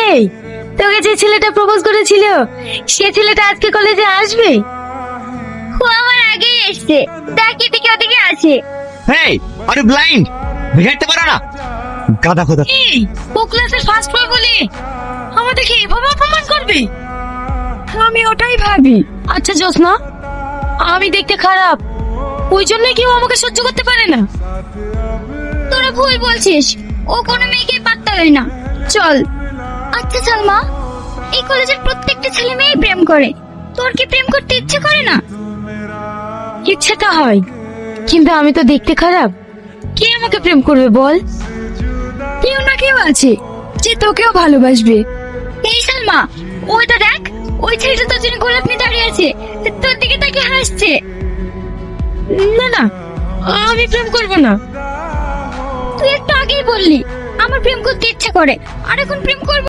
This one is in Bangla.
এই, তোকে যে ছেলেটা প্রপোজ করেছিল সে ছেলেটা আজকে কলেজে আসবে? ও আমার আগেই এসছে, দেখ এদিকে ওদিকে আছে। হেই, আর ইউ ব্লাইন্ড? দেখাতে পারো না? গাদা খোদা। এই, ও ক্লাসের ফার্স্ট বয় বলে আমাদেরকে এভাবে অপমান করবে? আমি ওটাই ভাবি। আচ্ছা জোসনা, আমি দেখতে খারাপ ওই জন্য কেউ আমাকে সহ্য করতে পারে না? তোরা ভুল বলছিস, ও কোনো মেয়েকে পাত্তা দেয় না। চল। আচ্ছা সালমা, এই কলেজের প্রত্যেকটা ছেলে মেয়ে প্রেম করে, তোর কি প্রেম করতে ইচ্ছে করে না? ইচ্ছে তো হয়, কিন্তু আমি তো দেখতে খারাপ, কে আমাকে প্রেম করবে বল? কেউ না কেউ আছে যে তোকেও ভালোবাসবে। এই সালমা, ওইটা দেখ, ওই ছেলেটা তোর জন্য গোলাপ নিয়ে দাঁড়িয়ে আছে, তোর দিকে তাকে হাসছে। না না, আমি প্রেম করব না। তুই একটু আগেই বললি আমার প্রেম করতে ইচ্ছে করে, আর এখন প্রেম করবো